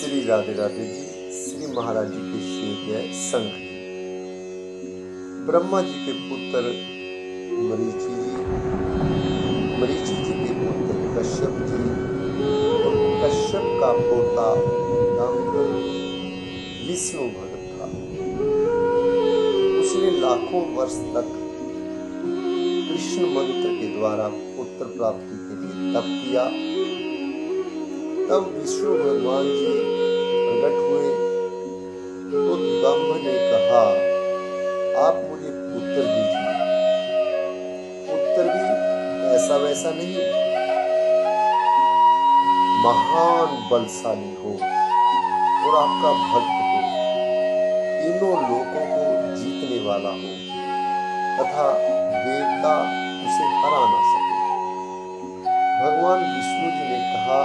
श्री राधे राधे जी। श्री महाराज जी की श्री जय संघ। ब्रह्मा जी के पुत्र मरीचि जी, मरीचि जी के पुत्र कश्यप जी और कश्यप का पोता दंभ विष्णु भक्त था। उसने लाखों वर्ष तक कृष्ण मंत्र के द्वारा पुत्र प्राप्ति के लिए तप किया। तब विष्णु भगवान जी प्रकट हुए तो दंभ ने कहा, आप मुझे पुत्र दीजिए। पुत्र भी ऐसा वैसा नहीं, महान बलशाली हो और आपका भक्त हो, तीनों लोगों को जीतने वाला हो तथा देवता उसे हरा ना सके। भगवान विष्णु जी ने कहा,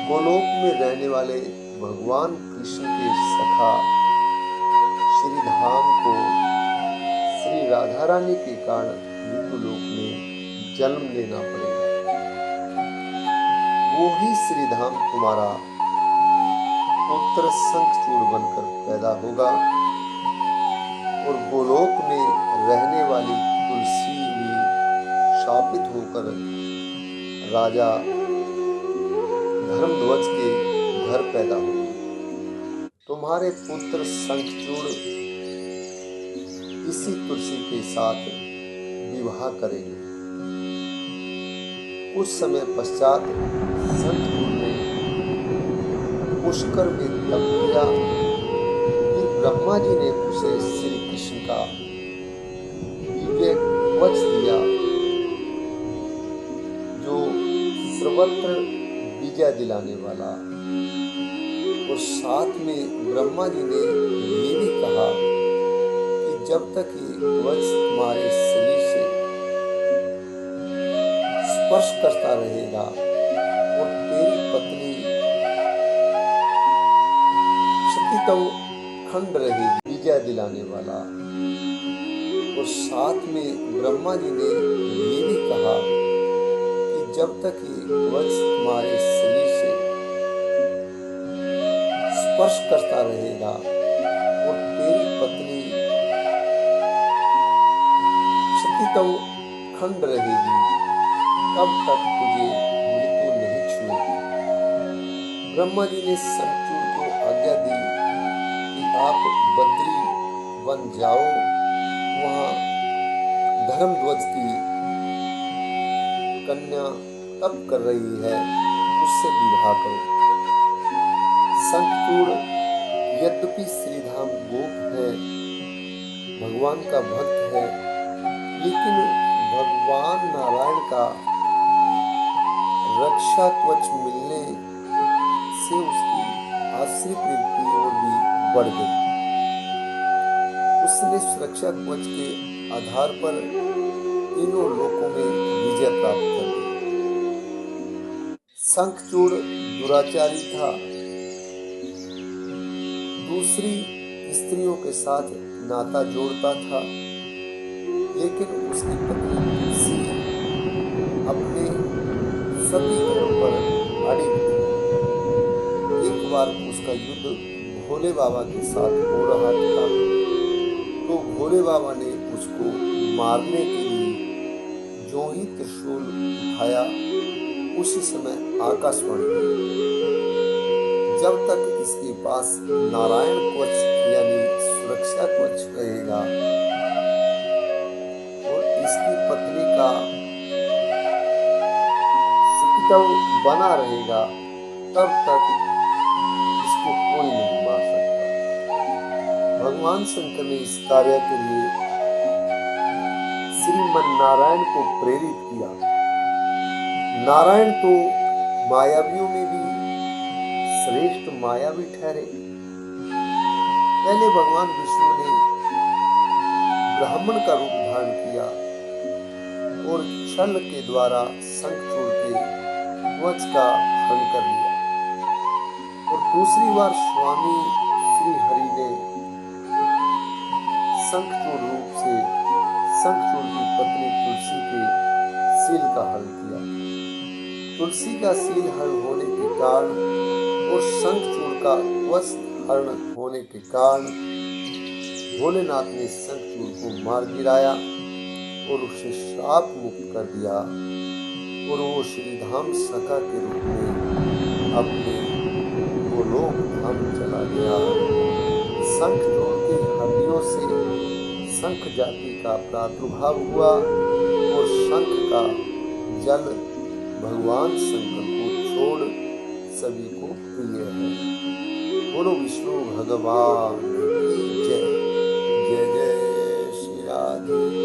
गोलोक में रहने वाले भगवान कृष्ण के सखा श्री धाम को श्री राधा रानी के कारण विदुलोक में जन्म लेना पड़ेगा। वो ही श्री धाम तुम्हारा पुत्र शंखचूड़ बनकर पैदा होगा और गोलोक में रहने वाली तुलसी भी शापित होकर राजा धर्मध्वज के घर पैदा हुए। तुम्हारे पुत्र शंखचूड़ इसी तुलसी के साथ विवाह करेंगे। कुछ समय पश्चात शंखचूड़ ने पुष्कर में तप किया। फिर ब्रह्मा जी ने उसे श्री कृष्ण का दिव्य कवच दिया जो सर्वत्र विजय दिलाने वाला। और साथ में ब्रह्मा जी ने ये भी कहा कि जब तक ये कवच तुम्हारे शरीर से स्पर्श करता रहेगा और तेरी पत्नी क्षतितव खंड रहेगी, विजय दिलाने वाला। और साथ में ब्रह्मा जी ने ये भी कहा कि जब तक ये कवच तुम्हारे शरीर से स्पर्श करता रहेगा और तेरी पत्नी क्षतितव खंड रहेगी, तब तक तुझे मृत्यु नहीं छूएगी। ब्रह्मा जी ने शंखचूड़ को आज्ञा दी कि आप बद्री वन जाओ, वहां धर्मध्वज की कन्या तप कर रही है, उससे विवाह करो। शंखचूड़ यद्यपि श्रीधाम गोप है, भगवान का भक्त है, लेकिन भगवान नारायण का रक्षा कवच मिलने से उसकी आश्रित वृत्ति और भी बढ़ गई। उसने सुरक्षा कवच के आधार पर तीनों लोकों में विजय प्राप्त कर ली। शंखचूड़ दुराचारी था, दूसरी स्त्रियों के साथ नाता जोड़ता था, लेकिन उसकी पत्नी तुलसी अपने सती गुण पर अड़ी थी। एक बार उसका युद्ध भोले बाबा के साथ हो रहा था, तो भोले बाबा ने उसको मारने के लिए जो ही त्रिशूल उठाया, उसी समय आकाशवाणी हुई, जब तक इसके पास नारायण कवच यानी सुरक्षा कवच रहेगा और इसकी पत्नी का क्षतितव बना रहेगा, तब तक इसको कोई नहीं मार सकता। भगवान शंकर ने इस कार्य के लिए श्रीमन नारायण को प्रेरित किया। नारायण तो मायावियों में भी श्रेष्ठ मायावी ठहरे। पहले भगवान विष्णु ने ब्राह्मण का रूप धारण किया और छल के द्वारा शंखचूड़ के कवच का हरण कर लिया। और दूसरी बार स्वामी श्री हरि ने शंखचूड़ रूप से शंखचूड़ की पत्नी तुलसी के शील का हरण किया। तुलसी का सील हरण होने के कारण और शंखचूड़ का वस्त्र हरण होने के कारण भोलेनाथ ने शंखचूड़ को मार गिराया और उसे श्राप मुक्त कर दिया और वो श्रीधाम सखा के रूप में अपने गोलोक धाम चला गया। शंखचूड़ की हड्डियों से शंख जाति का प्रादुर्भाव हुआ और शंख का जल भगवान शंकर को छोड़ सभी को प्रिय है। बोलो विष्णु भगवान की जय। जय जय श्री राधे।